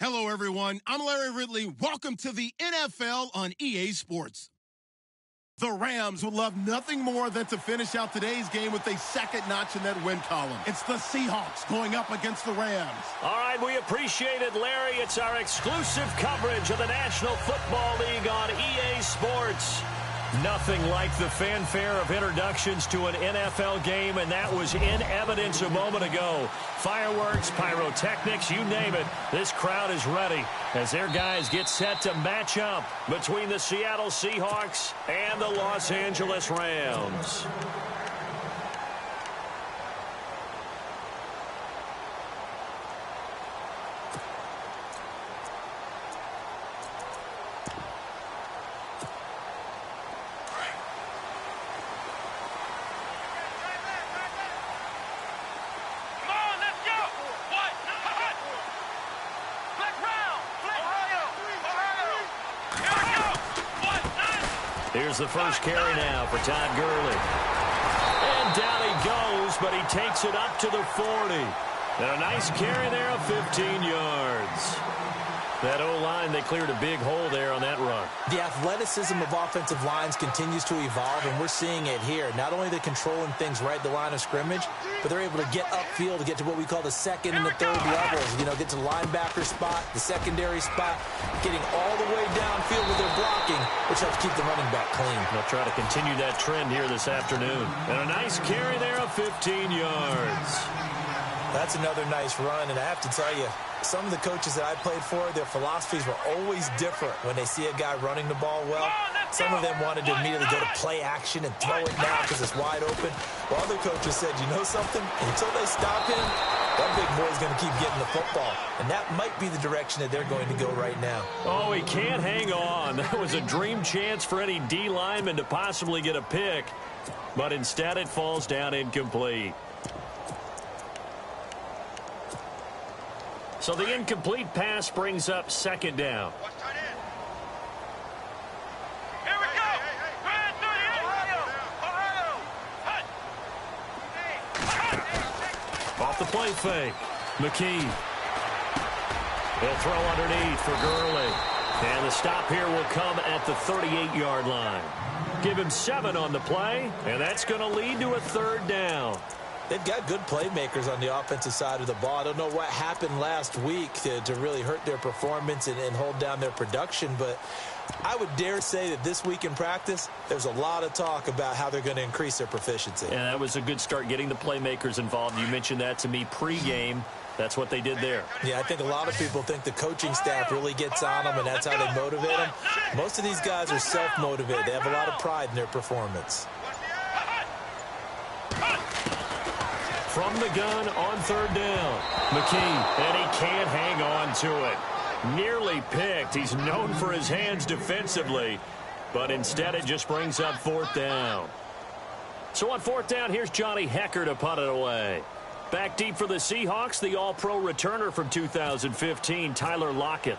Hello, everyone. I'm Larry Ridley. Welcome to the NFL on EA Sports. The Rams would love nothing more than to finish out today's game with a second notch in that win column. It's the Seahawks going up against the Rams. All right, we appreciate it, Larry. It's our exclusive coverage of the National Football League on EA Sports. Nothing like the fanfare of introductions to an NFL game, and that was in evidence a moment ago. Fireworks, pyrotechnics, you name it. This crowd is ready as their guys get set to match up between the Seattle Seahawks and the Los Angeles Rams. Here's the first carry now for Todd Gurley. And down he goes, but he takes it up to the 40. And a nice carry there of 15 yards. That O-line, they cleared a big hole there on that run. The athleticism of offensive lines continues to evolve, and we're seeing it here. Not only are they controlling things right at the line of scrimmage, but they're able to get upfield to get to what we call the second and the third levels. You know, get to the linebacker spot, the secondary spot, getting all the way downfield with their blocking, which helps keep the running back clean. They'll try to continue that trend here this afternoon. And a nice carry there of 15 yards. That's another nice run, and I have to tell you, some of the coaches that I played for, their philosophies were always different when they see a guy running the ball well. Some of them wanted to immediately go to play action and throw it now because it's wide open. While other coaches said, you know something? Until they stop him, that big boy's going to keep getting the football. And that might be the direction that they're going to go right now. Oh, he can't hang on. That was a dream chance for any D lineman to possibly get a pick. But instead it falls down incomplete. So the incomplete pass brings up second down. Here we go. Off the play fake. McKee. He'll throw underneath for Gurley. And the stop here will come at the 38-yard line. Give him 7 on the play, and that's going to lead to a third down. They've got good playmakers on the offensive side of the ball. I don't know what happened last week to really hurt their performance and hold down their production, but I would dare say that this week in practice, there's a lot of talk about how they're going to increase their proficiency. And that was a good start getting the playmakers involved. You mentioned that to me pregame. That's what they did there. Yeah, I think a lot of people think the coaching staff really gets on them, and that's how they motivate them. Most of these guys are self-motivated. They have a lot of pride in their performance. From the gun on third down. McKee, and he can't hang on to it. Nearly picked. He's known for his hands defensively, but instead it just brings up fourth down. So on fourth down, here's Johnny Hekker to punt it away. Back deep for the Seahawks, the all-pro returner from 2015, Tyler Lockett.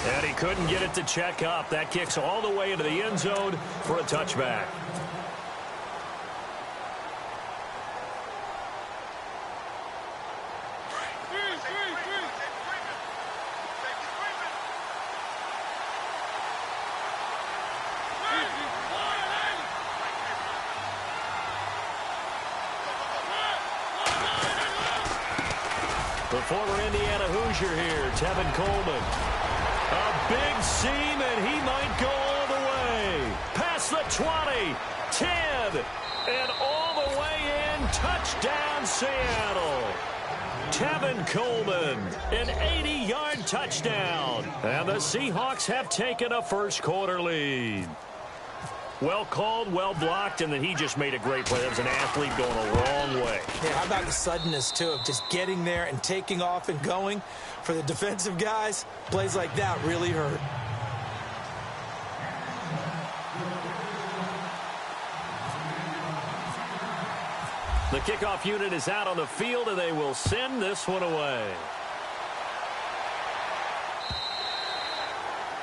And he couldn't get it to check up. That kicks all the way into the end zone for a touchback. The former Indiana Hoosier here, Tevin Coleman. A big seam, and he might go all the way. Past the 20, 10, and all the way in. Touchdown, Seattle. Tevin Coleman, an 80-yard touchdown. And the Seahawks have taken a first-quarter lead. Well called, well blocked, and then he just made a great play. That was an athlete going a long way. Yeah, how about the suddenness, too, of just getting there and taking off and going? For the defensive guys, plays like that really hurt. The kickoff unit is out on the field, and they will send this one away.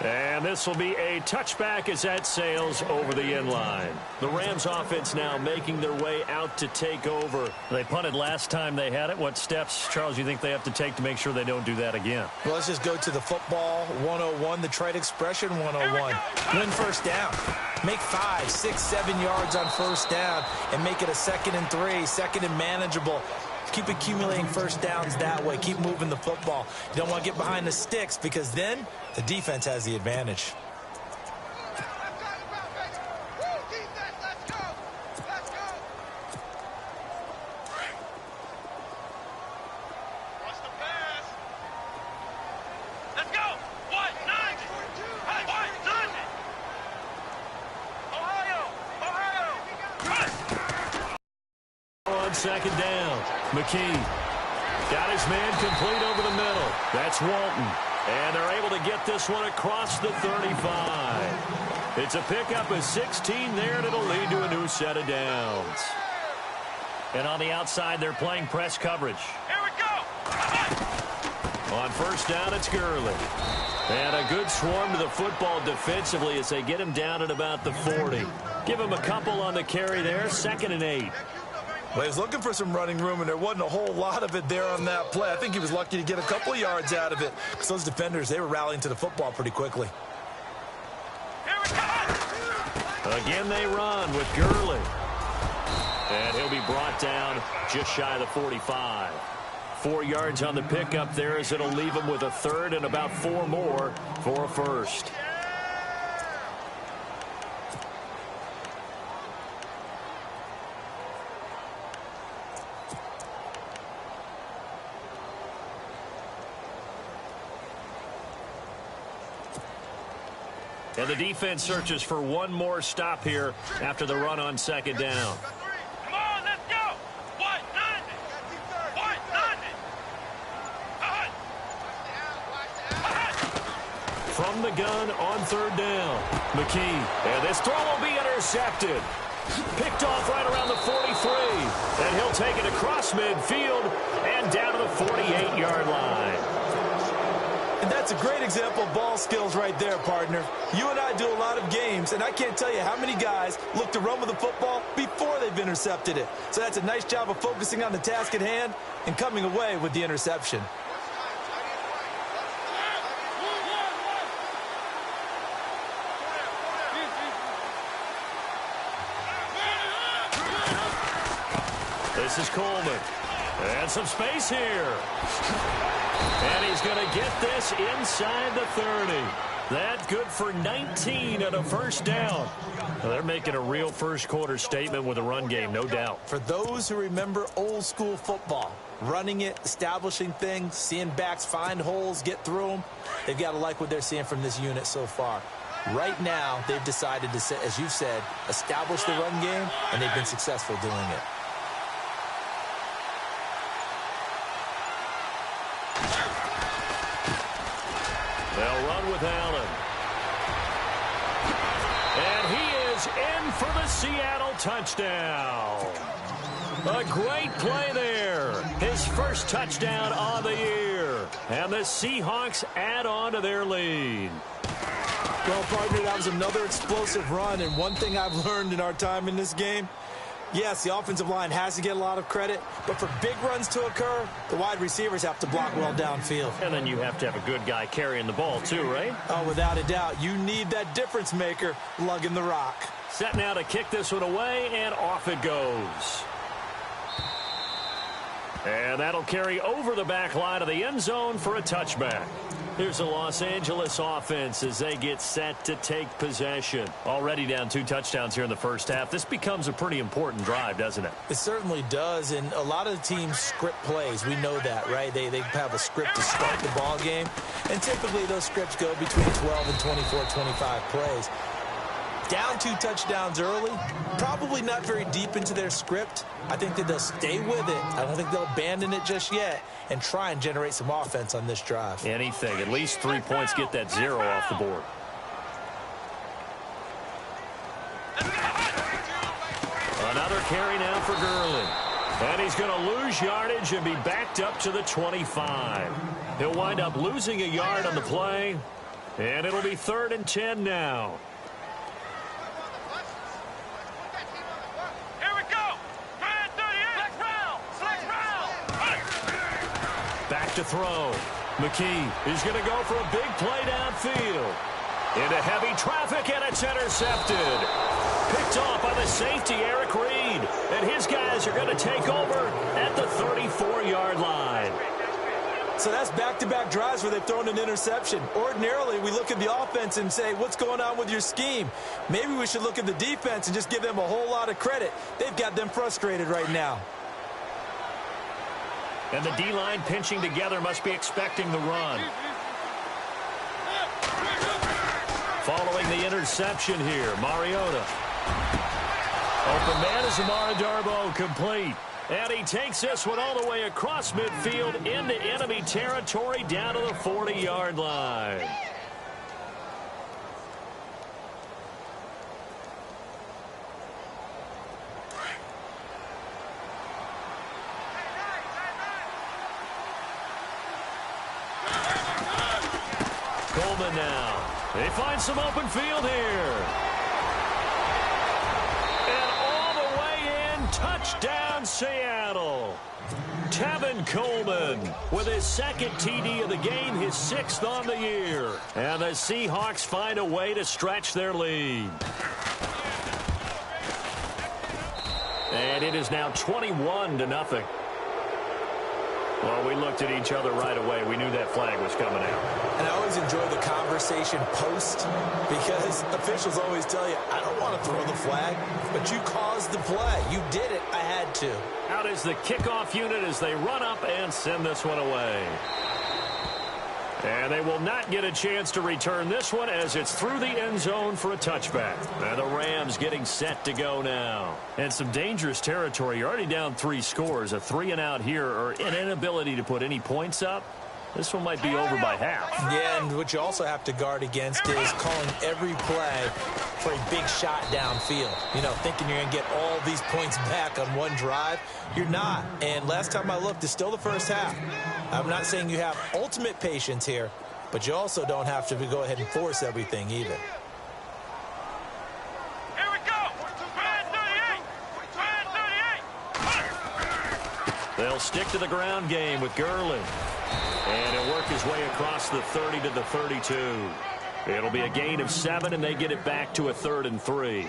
And this will be a touchback as that sails over the end line. The Rams offense now making their way out to take over. They punted last time they had it. What steps, Charles, you think they have to take to make sure they don't do that again? Well, let's just go to the football 101, the trite expression 101. Win first down. Make 5, 6, 7 yards on first down and make it a 2nd and 3, 2nd and manageable. Keep accumulating first downs that way. Keep moving the football. You don't want to get behind the sticks because then the defense has the advantage. Second down. McKee got his man complete over the middle. That's Walton. And they're able to get this one across the 35. It's a pickup of 16 there, and it'll lead to a new set of downs. And on the outside, they're playing press coverage. Here we go. On first down, it's Gurley. And a good swarm to the football defensively as they get him down at about the 40. Give him a couple on the carry there. 2nd and 8. Well, he was looking for some running room, and there wasn't a whole lot of it there on that play. I think he was lucky to get a couple of yards out of it because those defenders, they were rallying to the football pretty quickly. Again, they run with Gurley. And he'll be brought down just shy of the 45. 4 yards on the pickup there as it'll leave him with a 3rd and about 4 more for a first. And the defense searches for one more stop here after the run on 2nd down. Come on, let's go. What? Nothing. What? Nothing. From the gun on 3rd down. McKee. And this throw will be intercepted. Picked off right around the 43. And he'll take it across midfield and down to the 48-yard line. And that's a great example of ball skills right there, partner. You and I do a lot of games, and I can't tell you how many guys look to run with the football before they've intercepted it. So that's a nice job of focusing on the task at hand and coming away with the interception. This is Coleman. And some space here. And he's going to get this inside the 30. That good for 19 and a first down. Well, they're making a real first-quarter statement with a run game, no doubt. For those who remember old-school football, running it, establishing things, seeing backs find holes, get through them, they've got to like what they're seeing from this unit so far. Right now, they've decided to, as you've said, establish the run game, and they've been successful doing it. They'll run with Allen. And he is in for the Seattle touchdown. A great play there. His first touchdown on the year. And the Seahawks add on to their lead. Well, partner, that was another explosive run. And one thing I've learned in our time in this game, yes, the offensive line has to get a lot of credit, but for big runs to occur, the wide receivers have to block well downfield. And then you have to have a good guy carrying the ball too, right? Oh, without a doubt. You need that difference maker lugging the rock. Set now to kick this one away, and off it goes. And that'll carry over the back line of the end zone for a touchback. Here's the Los Angeles offense as they get set to take possession. Already down 2 touchdowns here in the first half. This becomes a pretty important drive, doesn't it? It certainly does, and a lot of the teams script plays. We know that, right? They have a script to start the ball game, and typically those scripts go between 12 and 24, 25 plays. Down 2 touchdowns early, probably not very deep into their script. I think that they'll stay with it. I don't think they'll abandon it just yet and try and generate some offense on this drive. Anything. At least 3 points, get that 0 off the board. Another carry now for Gurley. And he's going to lose yardage and be backed up to the 25. He'll wind up losing a yard on the play. And it'll be 3rd and 10 now. Here we go. 38. Flex round. Back to throw. McKee is going to go for a big play downfield. Into heavy traffic, and it's intercepted. Picked off by the safety, Eric Reed. And his guys are going to take over at the 34-yard line. So that's back-to-back drives where they've thrown an interception. Ordinarily, we look at the offense and say, what's going on with your scheme? Maybe we should look at the defense and just give them a whole lot of credit. They've got them frustrated right now. And the D-line pinching together must be expecting the run. Following the interception here, Mariota. Open man is Amara Darboh, complete. And he takes this one all the way across midfield into enemy territory down to the 40-yard line. Coleman now. They find some open field here. And all the way in, touchdown Seattle. Tevin Coleman with his 2nd TD of the game, his 6th on the year. And the Seahawks find a way to stretch their lead. And it is now 21-0. Well, we looked at each other right away. We knew that flag was coming out. And I always enjoy the conversation post because officials always tell you, I don't want to throw the flag, but you caused the play. You did it. I had to. Out is the kickoff unit as they run up and send this one away. And they will not get a chance to return this one as it's through the end zone for a touchback. And the Rams getting set to go now. And some dangerous territory. You're already down 3 scores. A 3-and-out here or an inability to put any points up. This one might be over by half. Yeah, and what you also have to guard against is calling every play for a big shot downfield. You know, thinking you're going to get all these points back on one drive. You're not. And last time I looked, it's still the first half. I'm not saying you have ultimate patience here, but you also don't have to go ahead and force everything either. Here we go. 38. They'll stick to the ground game with Gurley. And he'll work his way across the 30 to the 32. It'll be a gain of 7, and they get it back to a 3rd and 3.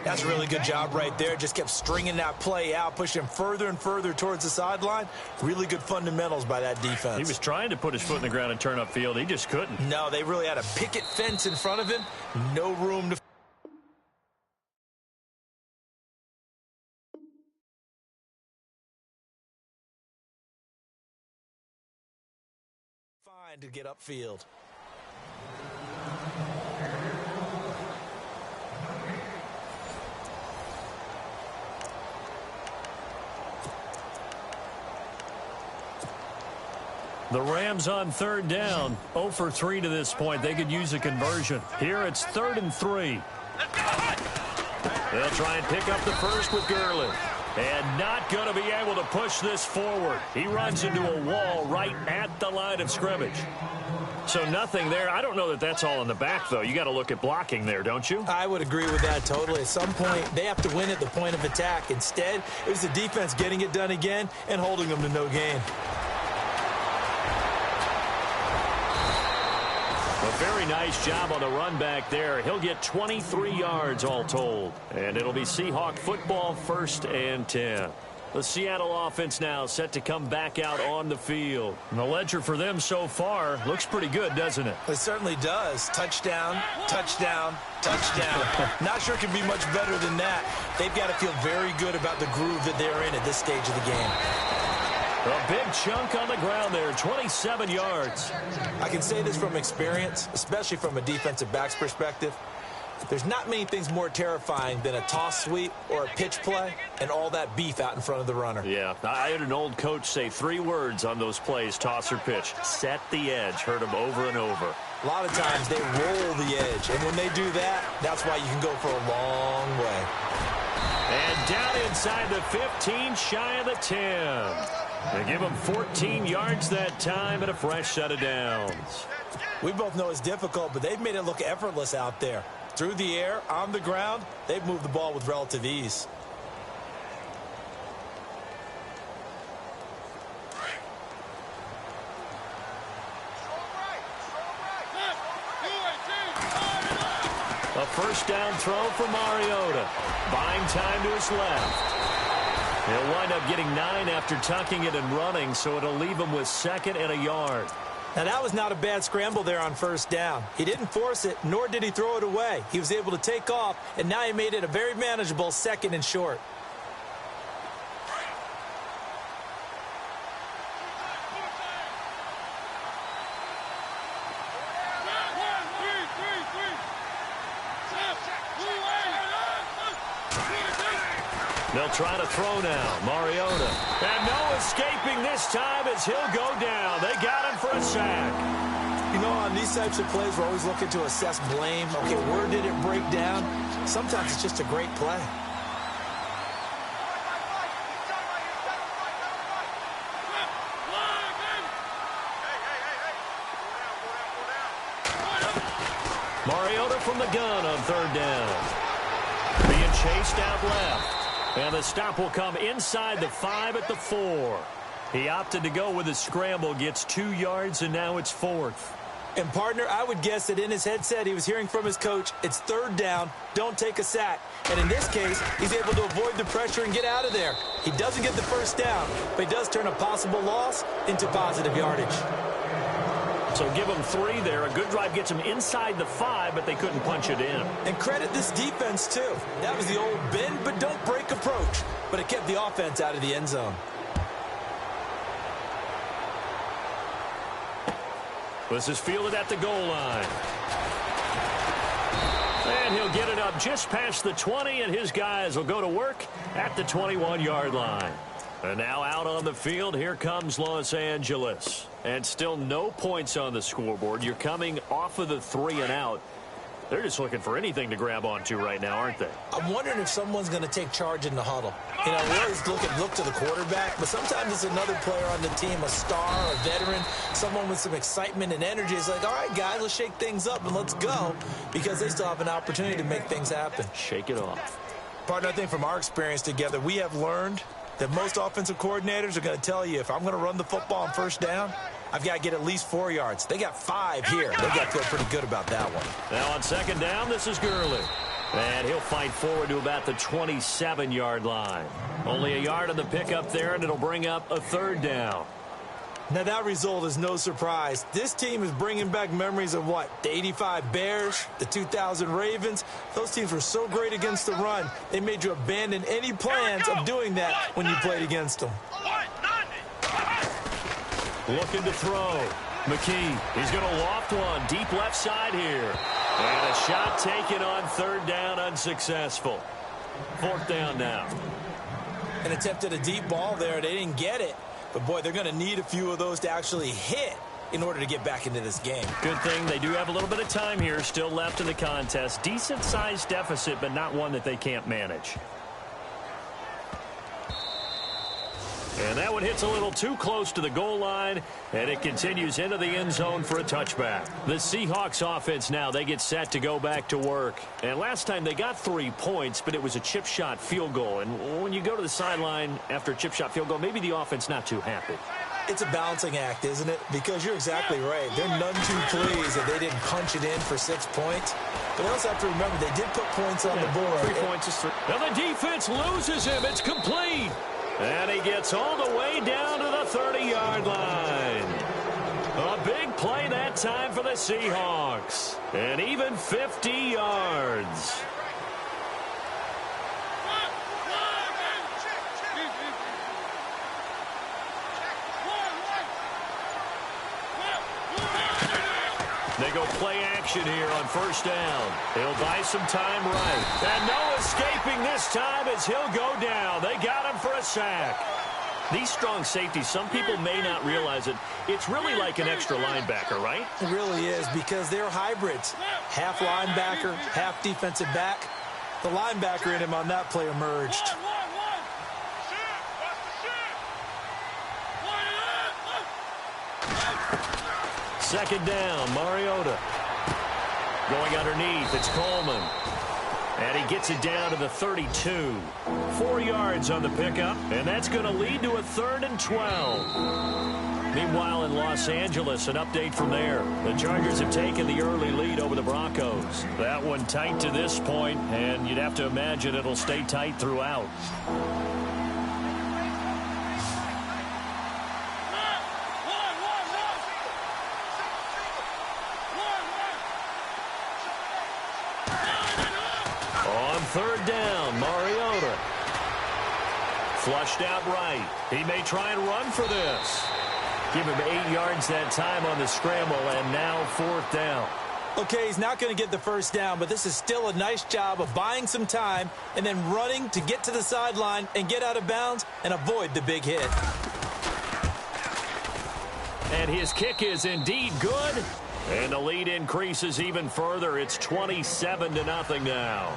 That's a really good job right there. Just kept stringing that play out, pushing further and further towards the sideline. Really good fundamentals by that defense. He was trying to put his foot in the ground and turn upfield. He just couldn't. No, they really had a picket fence in front of him. No room to find to get upfield. The Rams on 3rd down. 0 for 3 to this point. They could use a conversion. Here it's 3rd and 3. They'll try and pick up the first with Gurley. And not going to be able to push this forward. He runs into a wall right at the line of scrimmage. So nothing there. I don't know that that's all in the back, though. You got to look at blocking there, don't you? I would agree with that totally. At some point, they have to win at the point of attack. Instead, it was the defense getting it done again and holding them to no gain. A very nice job on the run back there. He'll get 23 yards all told. And it'll be Seahawk football, 1st and 10. The Seattle offense now set to come back out on the field. And the ledger for them so far looks pretty good, doesn't it? It certainly does. Touchdown, touchdown, touchdown. Not sure it can be much better than that. They've got to feel very good about the groove that they're in at this stage of the game. A big chunk on the ground there, 27 yards. I can say this from experience, especially from a defensive back's perspective. There's not many things more terrifying than a toss sweep or a pitch play and all that beef out in front of the runner. Yeah, I had an old coach say 3 words on those plays, toss or pitch. Set the edge. Heard him over and over. A lot of times they roll the edge, and when they do that, that's why you can go for a long way. And down inside the 15, shy of the 10. They give him 14 yards that time and a fresh set of downs. We both know it's difficult, but they've made it look effortless out there. Through the air, on the ground, they've moved the ball with relative ease. A first down throw for Mariota. Buying time to his left. He'll wind up getting 9 after tucking it and running, so it'll leave him with 2nd and a yard. Now, that was not a bad scramble there on first down. He didn't force it, nor did he throw it away. He was able to take off, and now he made it a very manageable 2nd and short. They'll try to throw now. Mariota. And no escaping this time as he'll go down. They got him for a sack. You know, on these types of plays, we're always looking to assess blame. Okay, where did it break down? Sometimes it's just a great play. Mariota from the gun on 3rd down. Being chased out left. And the stop will come inside the 5 at the 4. He opted to go with a scramble, gets 2 yards, and now it's 4th. And, partner, I would guess that in his headset he was hearing from his coach, it's 3rd down, don't take a sack. And in this case, he's able to avoid the pressure and get out of there. He doesn't get the first down, but he does turn a possible loss into positive yardage. So give him 3 there. A good drive gets him inside the 5, but they couldn't punch it in. And credit this defense, too. That was the old bend but don't break approach. But it kept the offense out of the end zone. This is fielded at the goal line. And he'll get it up just past the 20, and his guys will go to work at the 21-yard line. And now out on the field, here comes Los Angeles. And still no points on the scoreboard. You're coming off of the 3 and out. They're just looking for anything to grab onto right now, aren't they? I'm wondering if someone's going to take charge in the huddle. You know, we always look to the quarterback, but sometimes it's another player on the team, a star, a veteran, someone with some excitement and energy. It's like, all right, guys, let's shake things up and let's go, because they still have an opportunity to make things happen. Shake it off. Partner, I think from our experience together, we have learned that most offensive coordinators are going to tell you, if I'm going to run the football on first down, I've got to get at least 4 yards. They got 5 here. They got to feel pretty good about that one. Now on 2nd down, this is Gurley. And he'll fight forward to about the 27-yard line. Only a yard on the pickup there, and it'll bring up a 3rd down. Now, that result is no surprise. This team is bringing back memories of what? The 85 Bears, the 2000 Ravens. Those teams were so great against the run, they made you abandon any plans of doing that when you played against them. Looking to throw. McKee, he's going to loft one deep left side here. And a shot taken on 3rd down, unsuccessful. 4th down now. An attempt at a deep ball there. They didn't get it. But, boy, they're going to need a few of those to actually hit in order to get back into this game. Good thing they do have a little bit of time here still left in the contest. Decent-sized deficit, but not one that they can't manage. And that one hits a little too close to the goal line, and it continues into the end zone for a touchback. The Seahawks offense now, they get set to go back to work. And last time they got 3 points, but it was a chip shot field goal. And when you go to the sideline after a chip shot field goal, maybe the offense not too happy. It's a balancing act, isn't it? Because you're exactly right. They're none too pleased that they didn't punch it in for 6 points. But they also have to remember they did put points on the board. 3 points is 3. Now the defense loses him. It's complete. And he gets all the way down to the 30-yard line. A big play that time for the Seahawks. And even 50 yards. They go play action here on 1st down. He'll buy some time right. And no escaping this time as he'll go down. They got him for a sack. These strong safeties, some people may not realize it. It's really like an extra linebacker, right? It really is, because they're hybrids. Half linebacker, half defensive back. The linebacker in him on that play emerged. second down. Mariota going underneath. It's Coleman. And he gets it down to the 32. 4 yards on the pickup, and that's going to lead to a 3rd and 12. Meanwhile, in Los Angeles, an update from there. The Chargers have taken the early lead over the Broncos. That one tight to this point, and you'd have to imagine it'll stay tight throughout. Third down, Mariota. Flushed out right. He may try and run for this. Give him 8 yards that time on the scramble, and now 4th down. Okay, he's not going to get the first down, but this is still a nice job of buying some time and then running to get to the sideline and get out of bounds and avoid the big hit. And his kick is indeed good. And the lead increases even further. It's 27-0 now.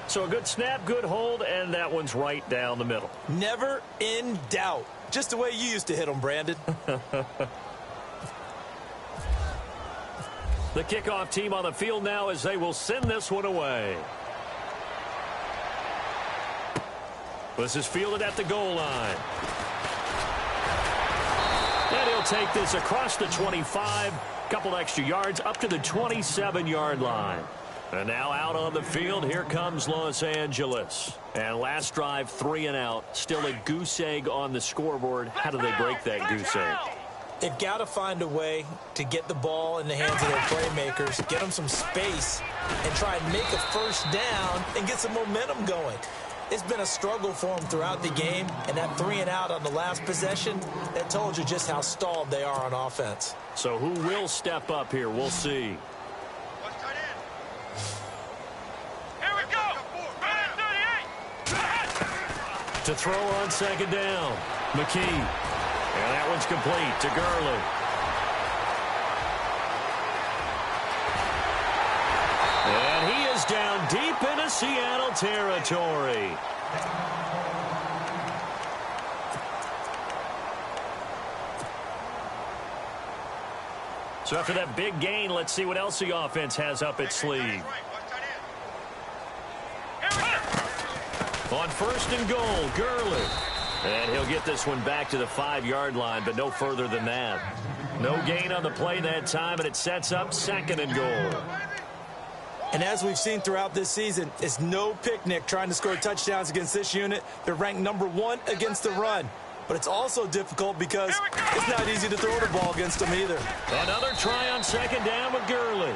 So a good snap, good hold, and that one's right down the middle. Never in doubt. Just the way you used to hit them, Brandon. The kickoff team on the field now as they will send this one away. This is fielded at the goal line. And he'll take this across the 25. Couple extra yards up to the 27-yard line. And now out on the field, here comes Los Angeles. And last drive, 3 and out. Still a goose egg on the scoreboard. How do they break that goose egg? They've got to find a way to get the ball in the hands of their playmakers, get them some space, and try and make a first down and get some momentum going. It's been a struggle for them throughout the game, and that 3 and out on the last possession, that told you just how stalled they are on offense. So who will step up here? We'll see. To throw on second down, McKee. And that one's complete to Gurley. And he is down deep into Seattle territory. So after that big gain, let's see what else the offense has up its sleeve. On 1st and goal, Gurley. And he'll get this one back to the 5-yard line, but no further than that. No gain on the play that time, and it sets up 2nd and goal. And as we've seen throughout this season, it's no picnic trying to score touchdowns against this unit. They're ranked #1 against the run. But it's also difficult because it's not easy to throw the ball against them either. Another try on 2nd down with Gurley.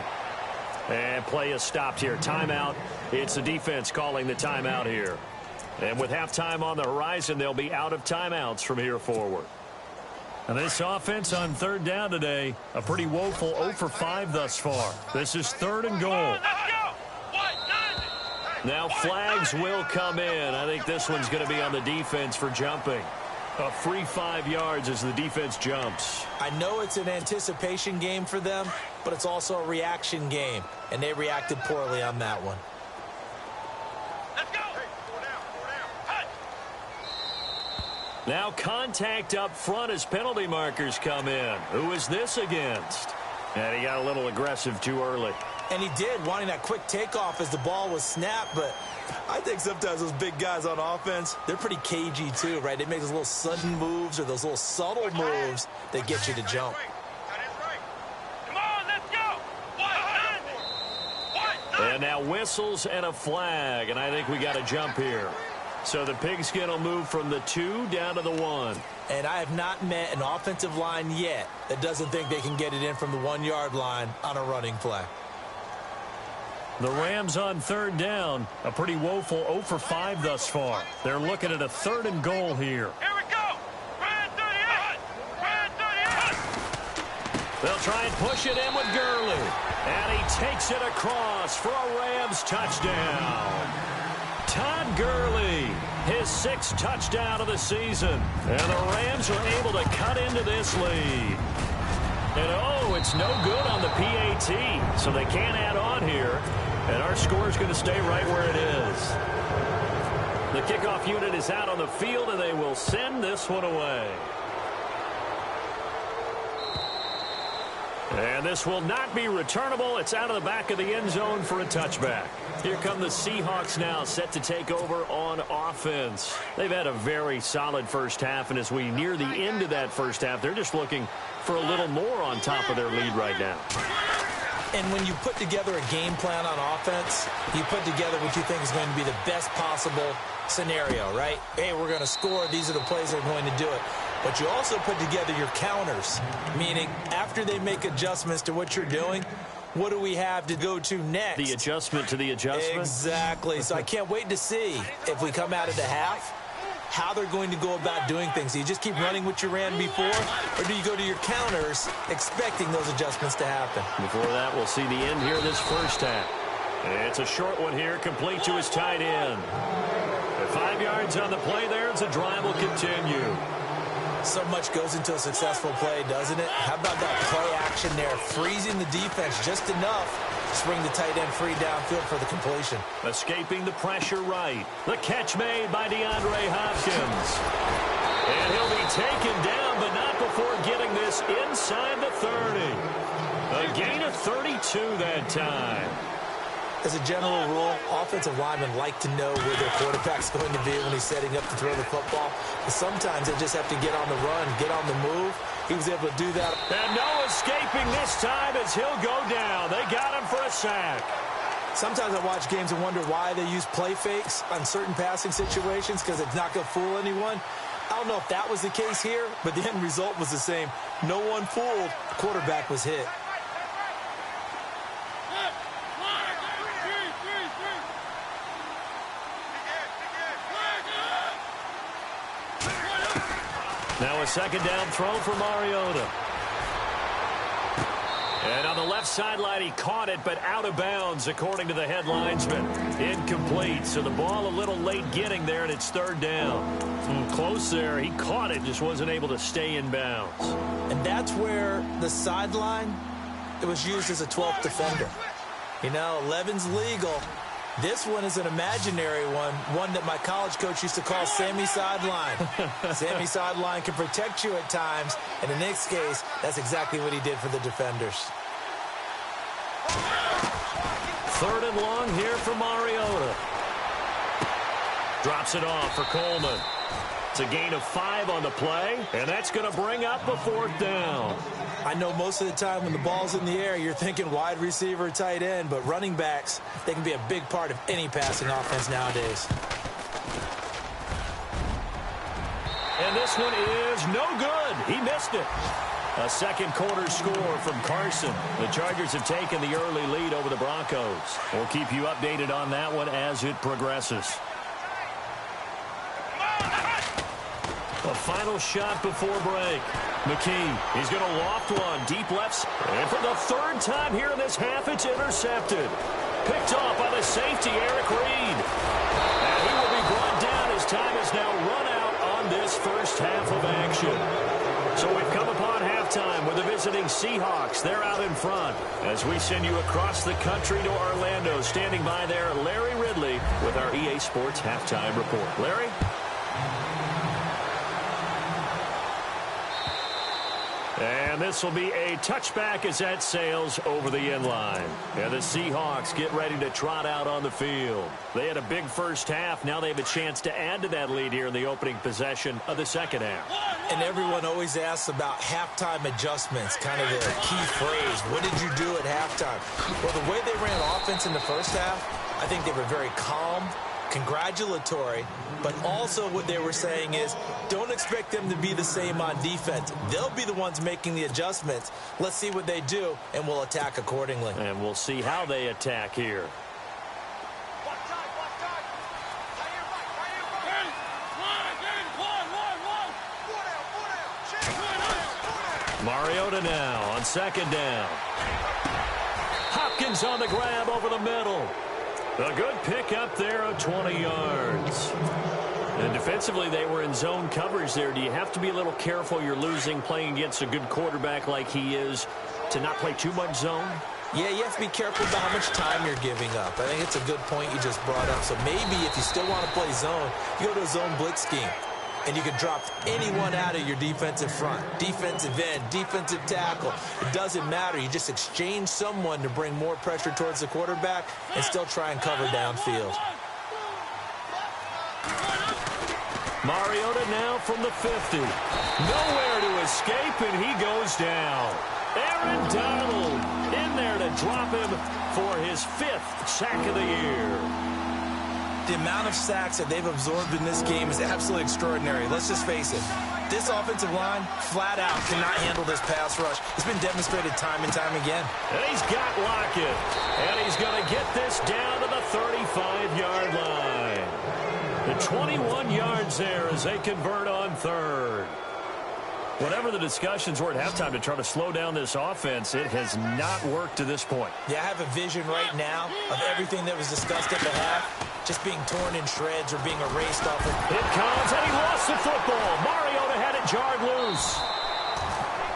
And play is stopped here. Timeout. It's the defense calling the timeout here. And with halftime on the horizon, they'll be out of timeouts from here forward. And this offense on 3rd down today, a pretty woeful 0 for 5 thus far. This is 3rd and goal. Now flags will come in. I think this one's going to be on the defense for jumping. A free 5 yards as the defense jumps. I know it's an anticipation game for them, but it's also a reaction game, and they reacted poorly on that one. Now contact up front as penalty markers come in. Who is this against? And he got a little aggressive too early. And he did, wanting that quick takeoff as the ball was snapped, but I think sometimes those big guys on offense, they're pretty cagey too, right? They make those little sudden moves or those little subtle moves that get you to jump. Come on, let's go. And now whistles and a flag, and I think we got a jump here. So the pigskin will move from the 2 down to the 1. And I have not met an offensive line yet that doesn't think they can get it in from the 1-yard line on a running play. The Rams on 3rd down, a pretty woeful 0 for 5 thus far. They're looking at a 3rd and goal here. Here we go. Red 38. Red 38. They'll try and push it in with Gurley. And he takes it across for a Rams touchdown. Todd Gurley, his 6th touchdown of the season. And the Rams are able to cut into this lead. And, oh, it's no good on the PAT, so they can't add on here. And our score is going to stay right where it is. The kickoff unit is out on the field, and they will send this one away. And this will not be returnable. It's out of the back of the end zone for a touchback. Here come the Seahawks now, set to take over on offense. They've had a very solid first half, and as we near the end of that first half, they're just looking for a little more on top of their lead right now. And when you put together a game plan on offense, you put together what you think is going to be the best possible scenario, right? Hey, we're going to score. These are the plays that are going to do it. But you also put together your counters, meaning after they make adjustments to what you're doing, what do we have to go to next? The adjustment to the adjustment? Exactly. So I can't wait to see if we come out of the half, how they're going to go about doing things. Do you just keep running what you ran before, or do you go to your counters expecting those adjustments to happen? Before that, we'll see the end here this first half. It's a short one here, complete to his tight end. 5 yards on the play there, as the drive will continue. So much goes into a successful play, doesn't it? How about that play action there, freezing the defense just enough to spring the tight end free downfield for the completion. Escaping the pressure right. The catch made by DeAndre Hopkins. And he'll be taken down, but not before getting this inside the 30. A gain of 32 that time. As a general rule, offensive linemen like to know where their quarterback's going to be when he's setting up to throw the football. But sometimes they just have to get on the run, get on the move. He was able to do that. And no escaping this time as he'll go down. They got him for a sack. Sometimes I watch games and wonder why they use play fakes on certain passing situations, because it's not going to fool anyone. I don't know if that was the case here, but the end result was the same. No one fooled. The quarterback was hit. Now a second down throw for Mariota. And on the left sideline, he caught it, but out of bounds, according to the head linesman. Incomplete, so the ball a little late getting there, and it's third down. Close there. He caught it, just wasn't able to stay in bounds. And that's where the sideline, it was used as a 12th defender. You know, 11's legal. This one is an imaginary one that my college coach used to call Sammy Sideline. Sammy Sideline can protect you at times, and in this case, that's exactly what he did for the defenders. Third and long here for Mariota. Drops it off for Coleman. It's a gain of 5 on the play, and that's going to bring up the fourth down. I know most of the time when the ball's in the air, you're thinking wide receiver, tight end, but running backs, they can be a big part of any passing offense nowadays. And this one is no good. He missed it. A second quarter score from Carson. The Chargers have taken the early lead over the Broncos. We'll keep you updated on that one as it progresses. A final shot before break. McKee, he's going to loft one deep left. And for the third time here in this half, it's intercepted. Picked off by the safety, Eric Reed. And he will be brought down as time is now run out on this first half of action. So we've come upon halftime with the visiting Seahawks. They're out in front as we send you across the country to Orlando. Standing by there, Larry Ridley with our EA Sports Halftime Report. Larry? And this will be a touchback as that sails over the end line. And the Seahawks get ready to trot out on the field. They had a big first half. Now they have a chance to add to that lead here in the opening possession of the second half. And everyone always asks about halftime adjustments, kind of the key phrase. What did you do at halftime? Well, the way they ran offense in the first half, I think they were very calm, congratulatory, but also what they were saying is don't expect them to be the same on defense. They'll be the ones making the adjustments. Let's see what they do, and we'll attack accordingly. And we'll see how they attack here. Mariota now on second down. Hopkins on the grab over the middle. A good pick up there of 20 yards. And defensively, they were in zone coverage there. Do you have to be a little careful you're losing playing against a good quarterback like he is to not play too much zone? Yeah, you have to be careful about how much time you're giving up. I think it's a good point you just brought up. So maybe if you still want to play zone, you go to a zone blitz scheme. and you can drop anyone out of your defensive front. Defensive end, defensive tackle. It doesn't matter. You just exchange someone to bring more pressure towards the quarterback and still try and cover downfield. Mariota now from the 50. Nowhere to escape, and he goes down. Aaron Donald in there to drop him for his 5th sack of the year. The amount of sacks that they've absorbed in this game is absolutely extraordinary. Let's just face it. This offensive line, flat out, cannot handle this pass rush. It's been demonstrated time and time again. And he's got Lockett. And he's going to get this down to the 35-yard line. The 21 yards there as they convert on 3rd. Whatever the discussions were at halftime to try to slow down this offense, it has not worked to this point. Yeah, I have a vision right now of everything that was discussed at the half just being torn in shreds or being erased off of. It comes, and he lost the football. Mariota had it jarred loose.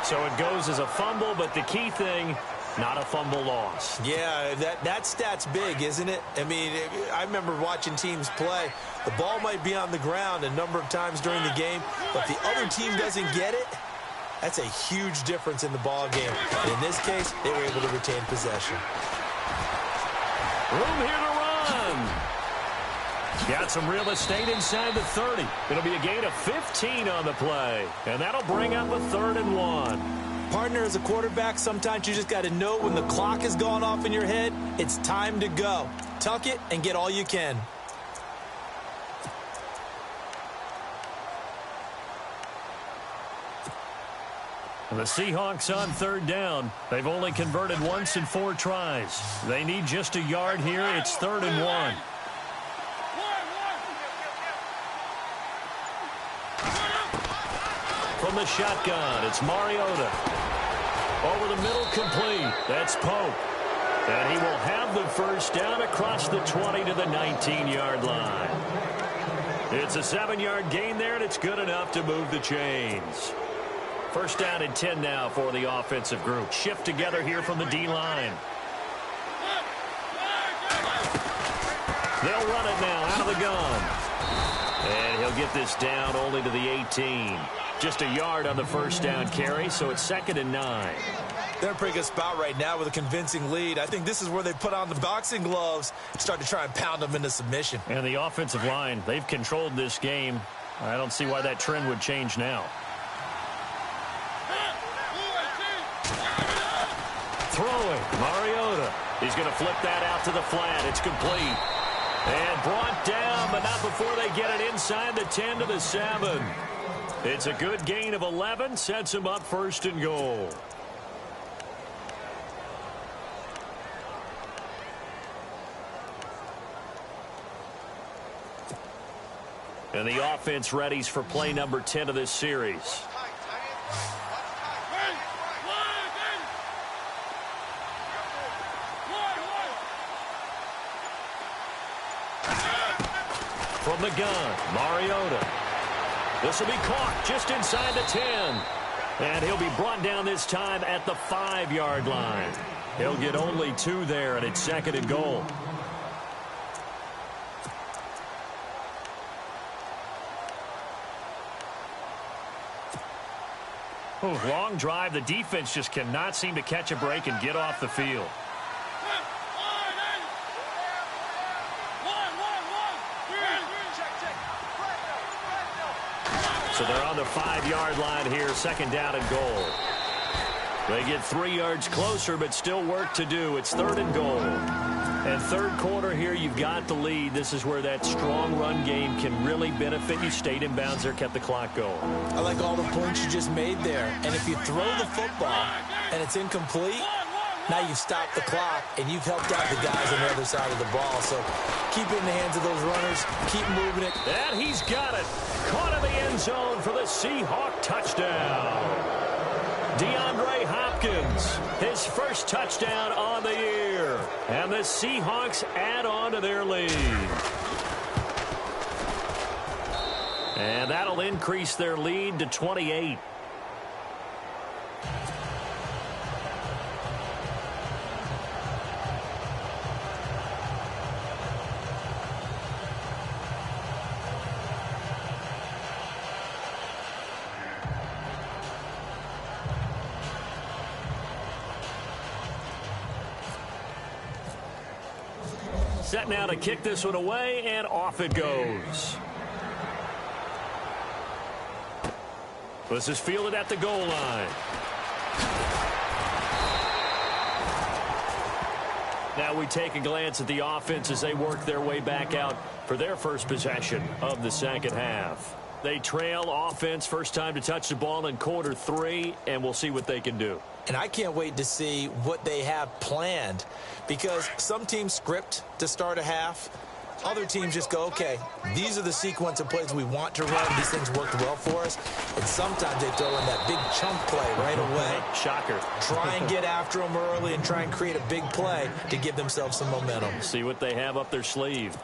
So it goes as a fumble, but the key thing, not a fumble loss. Yeah, that stat's big, isn't it? I mean, I remember watching teams play. The ball might be on the ground a number of times during the game, but the other team doesn't get it. That's a huge difference in the ball game. And in this case, they were able to retain possession. Room here to run. Got some real estate inside the 30. It'll be a gain of 15 on the play, and that'll bring up a 3rd and 1. Partner, as a quarterback, sometimes you just got to know when the clock has gone off in your head, it's time to go. Tuck it and get all you can. And the Seahawks on 3rd down. They've only converted once in 4 tries. They need just a yard here. It's 3rd and 1. From the shotgun, it's Mariota. Over the middle, complete. That's Pope. And he will have the 1st down across the 20 to the 19-yard line. It's a 7-yard gain there, and it's good enough to move the chains. 1st down and 10 now for the offensive group. Shift together here from the D-line. They'll run it now out of the gun. And he'll get this down only to the 18. Just a yard on the 1st down carry, so it's 2nd and 9. They're in a pretty good spot right now with a convincing lead. I think this is where they put on the boxing gloves and start to try and pound them into submission. And the offensive line, they've controlled this game. I don't see why that trend would change now. Throwing, Mariota. He's going to flip that out to the flat. It's complete. And brought down, but not before they get it inside the 10 to the 7. It's a good gain of 11, sets him up 1st and goal. And the offense readies for play number 10 of this series. From the gun, Mariota. This will be caught just inside the 10. And he'll be brought down this time at the 5-yard line. He'll get only 2 there, and it's 2nd and goal. Long drive. The defense just cannot seem to catch a break and get off the field. So they're on the 5-yard line here, 2nd down and goal. They get 3 yards closer, but still work to do. It's 3rd and goal. And 3rd quarter here, you've got the lead. This is where that strong run game can really benefit you. Stayed in bounds there, kept the clock going. I like all the points you just made there. And if you throw the football and it's incomplete, now you've stopped the clock and you've helped out the guys on the other side of the ball. So keep it in the hands of those runners. Keep moving it. And he's got it. Caught in the end zone for the Seahawk touchdown. DeAndre Hopkins, his 1st touchdown on the year. And the Seahawks add on to their lead. And that'll increase their lead to 28. Set now to kick this one away, and off it goes. This is fielded at the goal line. Now we take a glance at the offense as they work their way back out for their first possession of the second half. They trail offense first time to touch the ball in quarter 3, and we'll see what they can do. And I can't wait to see what they have planned, because some teams script to start a half. Other teams just go, okay, these are the sequence of plays we want to run. These things worked well for us. And sometimes they throw in that big chunk play right away. Shocker. Try and get after them early and try and create a big play to give themselves some momentum. See what they have up their sleeve.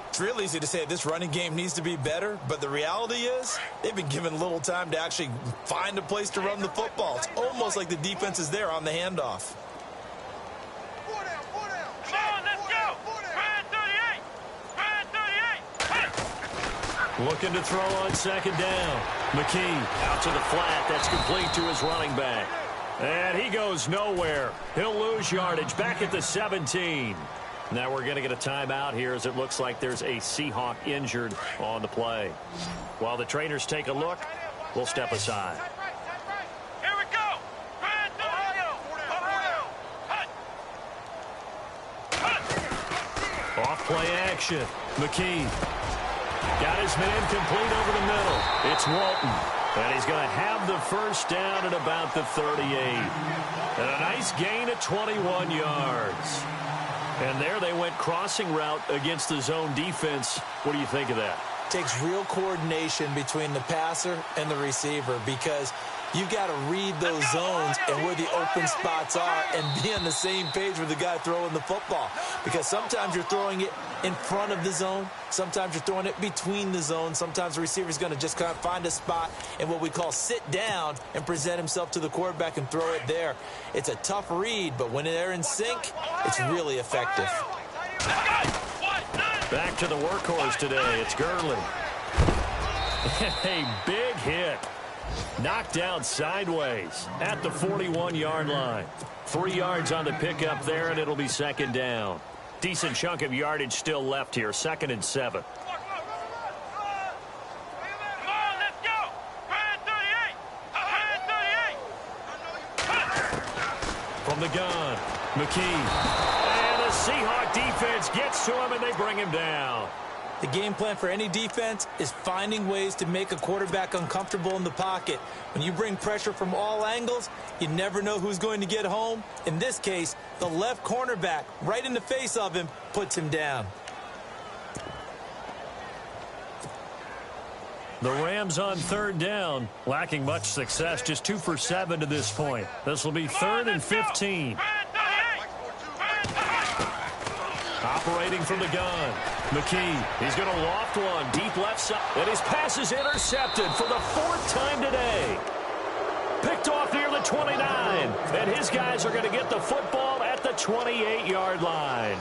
It's real easy to say this running game needs to be better, but the reality is they've been given little time to actually find a place to run the football. It's almost like the defense is there on the handoff. Looking to throw on second down. McKee out to the flat. That's complete to his running back. And he goes nowhere. He'll lose yardage back at the 17. Now we're going to get a timeout here as it looks like there's a Seahawk injured on the play. While the trainers take a look, we'll step aside. Here we go. Off play action. McKee got his man complete over the middle. It's Walton. And he's going to have the first down at about the 38. And a nice gain of 21 yards. And there they went crossing route against the zone defense. What do you think of that? Takes real coordination between the passer and the receiver, because you've got to read those zones and where the open spots are and be on the same page with the guy throwing the football. Because sometimes you're throwing it in front of the zone. Sometimes you're throwing it between the zones. Sometimes the receiver's going to just kind of find a spot and what we call sit down and present himself to the quarterback and throw it there. It's a tough read, but when they're in sync, it's really effective. Back to the workhorse today. It's Gurley. A big hit. Knocked down sideways at the 41-yard line. 3 yards on the pickup there, and it'll be second down. Decent chunk of yardage still left here. 2nd and 7. From the gun, McKee. And the Seahawk defense gets to him, and they bring him down. The game plan for any defense is finding ways to make a quarterback uncomfortable in the pocket. When you bring pressure from all angles, you never know who's going to get home. In this case, the left cornerback, right in the face of him, puts him down. The Rams on 3rd down, lacking much success, just 2 for 7 to this point. This will be 3rd and 15. Operating from the gun, McKee. He's going to loft one deep left side. And his pass is intercepted for the 4th time today. Picked off near the 29. And his guys are going to get the football at the 28-yard line.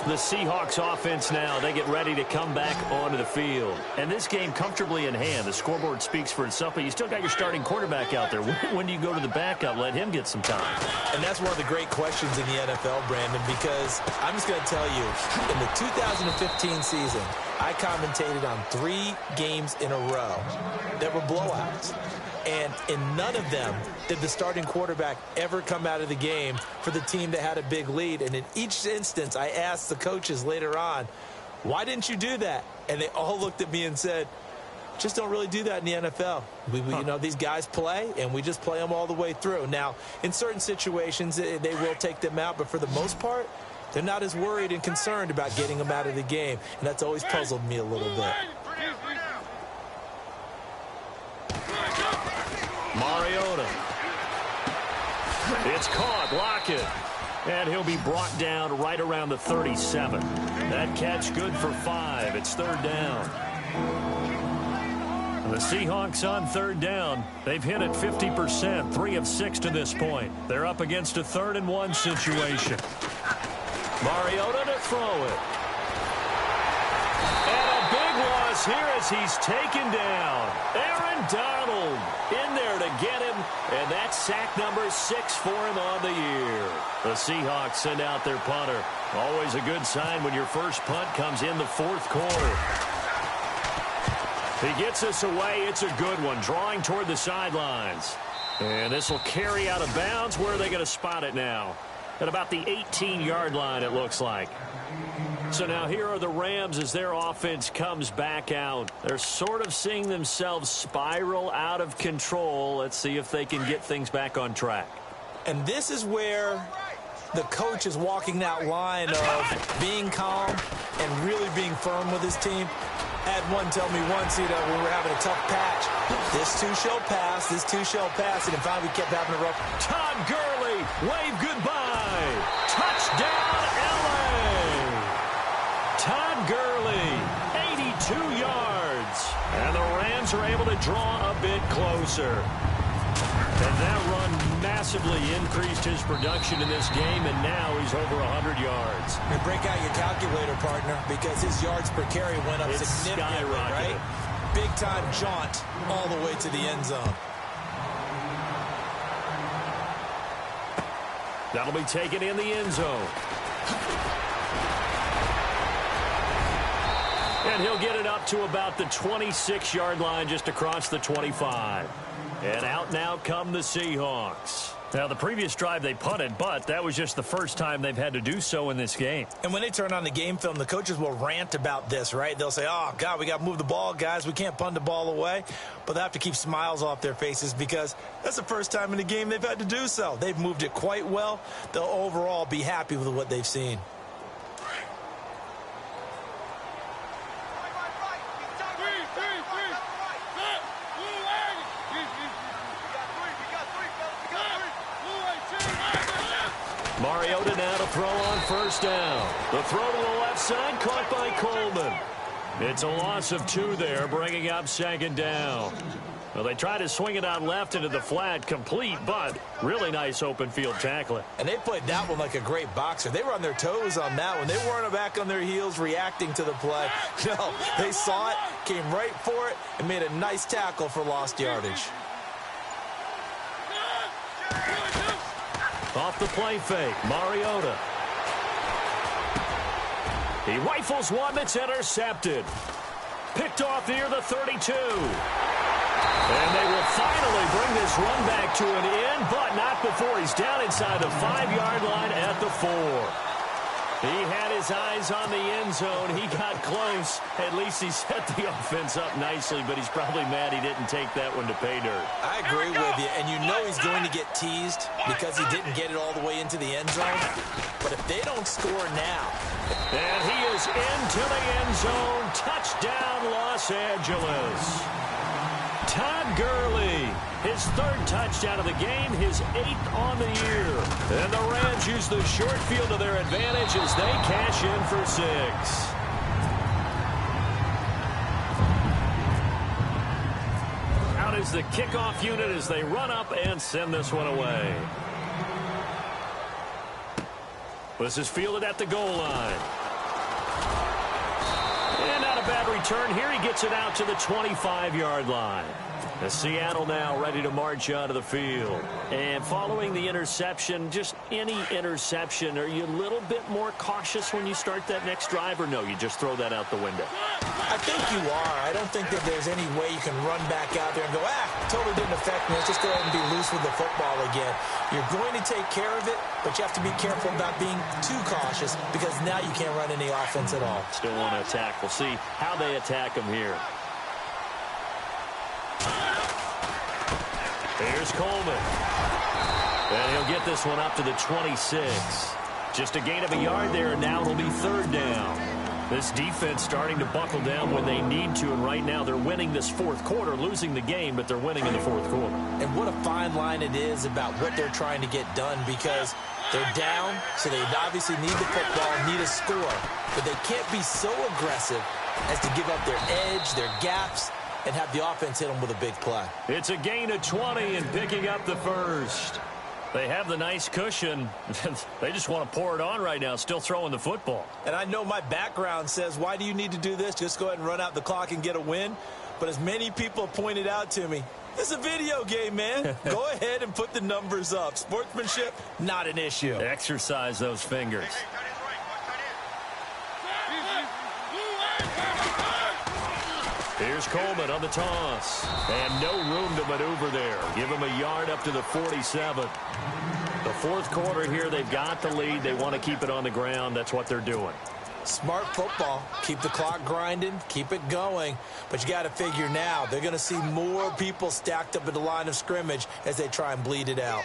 The Seahawks offense now, they get ready to come back onto the field. And this game comfortably in hand. The scoreboard speaks for itself, but you still got your starting quarterback out there. When do you go to the backup? Let him get some time. And that's one of the great questions in the NFL, Brandon, because I'm just going to tell you, in the 2015 season, I commentated on 3 games in a row that were blowouts. And in none of them did the starting quarterback ever come out of the game for the team that had a big lead. And in each instance, I asked the coaches later on, why didn't you do that? And they all looked at me and said, just don't really do that in the NFL. You know, these guys play, and we just play them all the way through. Now, in certain situations, they will take them out, but for the most part, they're not as worried and concerned about getting them out of the game. And that's always puzzled me a little bit. Mariota. It's caught. Lockett. And he'll be brought down right around the 37. That catch good for 5. It's 3rd down. And the Seahawks on 3rd down. They've hit it 50%, 3 of 6 to this point. They're up against a 3rd and 1 situation. Mariota to throw it. And a big loss here as he's taken down. Aaron Donald in there to get him. And that's sack number 6 for him on the year. The Seahawks send out their punter. Always a good sign when your first punt comes in the fourth quarter. He gets us away. It's a good one, drawing toward the sidelines. And this will carry out of bounds. Where are they going to spot it now? At about the 18-yard line, it looks like. So now here are the Rams as their offense comes back out. They're sort of seeing themselves spiral out of control. Let's see if they can get things back on track. And this is where the coach is walking that line of being calm and really being firm with his team. I had one tell me once, when we were having a tough patch, this too shall pass, this too shall pass, and finally we kept having a rough. Todd Gurley, wave goodbye. Touchdown, L.A. Todd Gurley, 82 yards. And the Rams are able to draw a bit closer. And that run massively increased his production in this game, and now he's over 100 yards. And break out your calculator, partner, because his yards per carry went up significantly, right? Big-time jaunt all the way to the end zone. That'll be taken in the end zone. And he'll get it up to about the 26-yard line, just across the 25. And out now come the Seahawks. Now, the previous drive they punted, but that was just the first time they've had to do so in this game. And when they turn on the game film, the coaches will rant about this, right? They'll say, oh, God, we got to move the ball, guys. We can't punt the ball away. But they have to keep smiles off their faces because that's the first time in the game they've had to do so. They've moved it quite well. They'll overall be happy with what they've seen. Mariota now to throw on first down. The throw to the left side, caught by Coleman. It's a loss of 2 there, bringing up second down. Well, they try to swing it out left into the flat, complete, but really nice open field tackling. And they played that one like a great boxer. They were on their toes on that one. They weren't back on their heels reacting to the play. No, they saw it, came right for it, and made a nice tackle for lost yardage. Off the play fake, Mariota. He rifles one that's intercepted. Picked off near the 32. And they will finally bring this run back to an end, but not before he's down inside the 5-yard line at the 4. He had his eyes on the end zone. He got close. At least he set the offense up nicely, but he's probably mad he didn't take that one to pay dirt. I agree with you, and you know he's going to get teased because he didn't get it all the way into the end zone. But if they don't score now. And he is into the end zone. Touchdown, Los Angeles. Todd Gurley, his 3rd touchdown of the game, his 8th on the year. And the Rams use the short field to their advantage as they cash in for 6. Out is the kickoff unit as they run up and send this one away. This is fielded at the goal line. And not a bad return here. He gets it out to the 25-yard line. The Seattle now ready to march out of the field. And following the interception, just any interception, are you a little bit more cautious when you start that next drive, or no, you just throw that out the window? I think you are. I don't think that there's any way you can run back out there and go, totally didn't affect me. Let's just go ahead and be loose with the football again. You're going to take care of it, but you have to be careful about being too cautious because now you can't run any offense at all. Still want to attack. We'll see how they attack him here. Here's Coleman. And he'll get this one up to the 26. Just a gain of a yard there, and now it'll be 3rd down. This defense starting to buckle down when they need to, and right now they're winning this 4th quarter, losing the game, but they're winning in the 4th quarter. And what a fine line it is about what they're trying to get done because they're down, so they obviously need the football, need a score, but they can't be so aggressive as to give up their edge, their gaps, and have the offense hit them with a big play. It's a gain of 20 and picking up the 1st. They have the nice cushion. They just want to pour it on right now, still throwing the football. And I know my background says, why do you need to do this? Just go ahead and run out the clock and get a win. But as many people have pointed out to me, It's a video game, man. Go ahead and put the numbers up. Sportsmanship, not an issue. Exercise those fingers. Here's Coleman on the toss. And no room to maneuver there. Give him a yard up to the 47. The fourth quarter here, they've got the lead. They want to keep it on the ground. That's what they're doing. Smart football. Keep the clock grinding. Keep it going. But you got to figure now, they're going to see more people stacked up at the line of scrimmage as they try and bleed it out.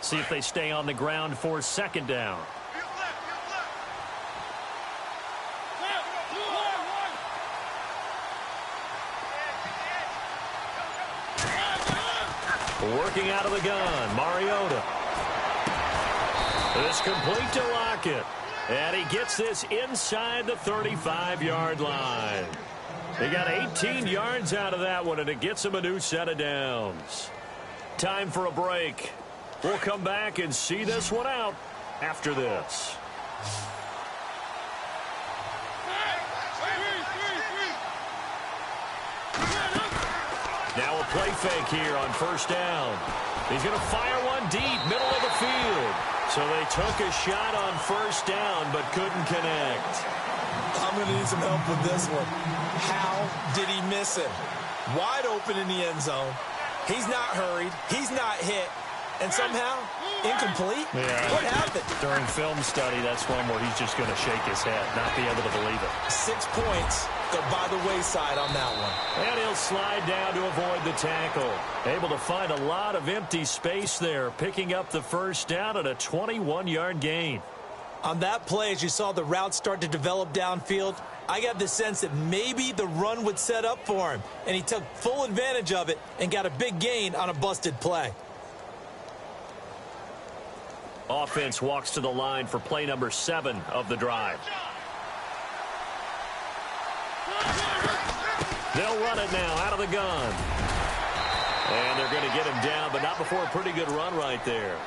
See if they stay on the ground for second down. Working out of the gun, Mariota. It's complete to Lockett. And he gets this inside the 35-yard line. They got 18 yards out of that one, and it gets him a new set of downs. Time for a break. We'll come back and see this one out after this. Now a play fake here on first down. He's going to fire one deep, middle of the field. So they took a shot on first down but couldn't connect. I'm going to need some help with this one. How did he miss him? Wide open in the end zone. He's not hurried. He's not hit. And somehow, incomplete? Yeah. What happened? During film study, that's one where he's just going to shake his head, not be able to believe it. 6 points go by the wayside on that one. And he'll slide down to avoid the tackle. Able to find a lot of empty space there, picking up the first down at a 21-yard gain. On that play, as you saw the route start to develop downfield, I got the sense that maybe the run would set up for him. And he took full advantage of it and got a big gain on a busted play. Offense walks to the line for play number 7 of the drive. They'll run it now out of the gun. And they're going to get him down, but not before a pretty good run right there.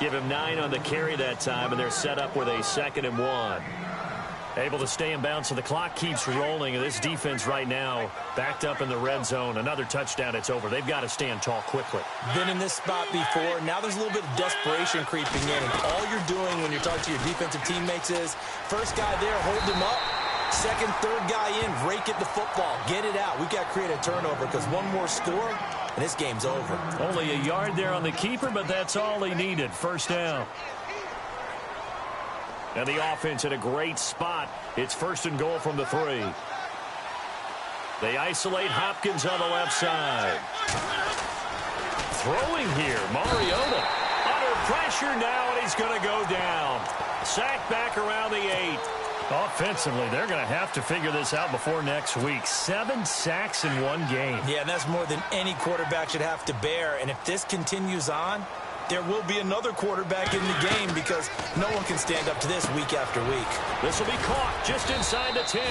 Give him 9 on the carry that time, and they're set up with a 2nd and 1. Able to stay in bounds, so the clock keeps rolling. And this defense right now backed up in the red zone. Another touchdown, it's over. They've got to stand tall quickly. Been in this spot before. Now there's a little bit of desperation creeping in. And all you're doing when you're talking to your defensive teammates is, first guy there, hold him up. Second, third guy in, rake at the football. Get it out. We've got to create a turnover because one more score, and this game's over. Only a yard there on the keeper, but that's all he needed. First down. And the offense in a great spot. It's 1st and goal from the 3. They isolate Hopkins on the left side. Throwing here, Mariota. Under pressure now, and he's going to go down. Sacked back around the 8. Offensively, they're going to have to figure this out before next week. 7 sacks in one game. Yeah, and that's more than any quarterback should have to bear. And if this continues on, there will be another quarterback in the game because no one can stand up to this week after week. This will be caught just inside the 10.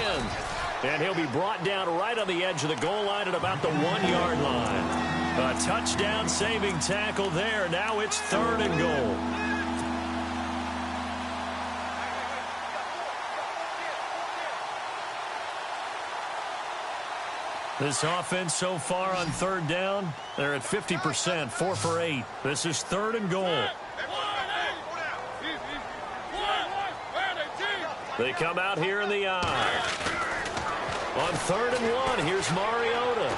And he'll be brought down right on the edge of the goal line at about the 1-yard line. A touchdown-saving tackle there. Now it's 3rd and goal. This offense so far on 3rd down, they're at 50%, 4 for 8. This is 3rd and goal. They come out here in the eye. On 3rd and 1, here's Mariota.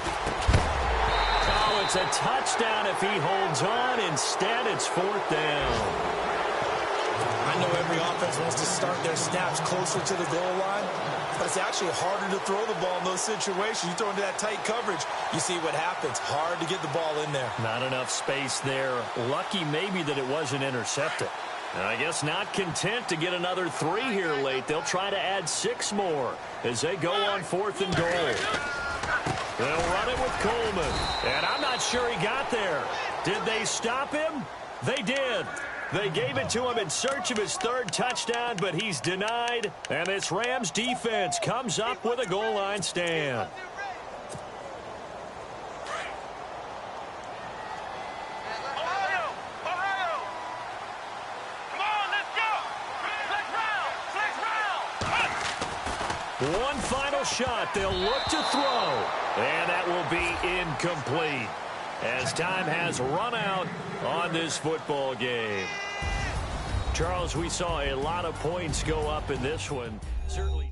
Oh, it's a touchdown if he holds on. Instead, it's 4th down. I know every offense wants to start their snaps closer to the goal line, but it's actually harder to throw the ball in those situations. You throw into that tight coverage, you see what happens. Hard to get the ball in there. Not enough space there. Lucky maybe that it wasn't intercepted. And I guess not content to get another 3 here late. They'll try to add 6 more as they go on 4th and goal. They'll run it with Coleman. And I'm not sure he got there. Did they stop him? They did. They gave it to him in search of his 3rd touchdown, but he's denied. And this Rams defense comes up with a goal line stand. One final final shot. They'll look to throw. And that will be incomplete, as time has run out on this football game. Charles, we saw a lot of points go up in this one. Certainly.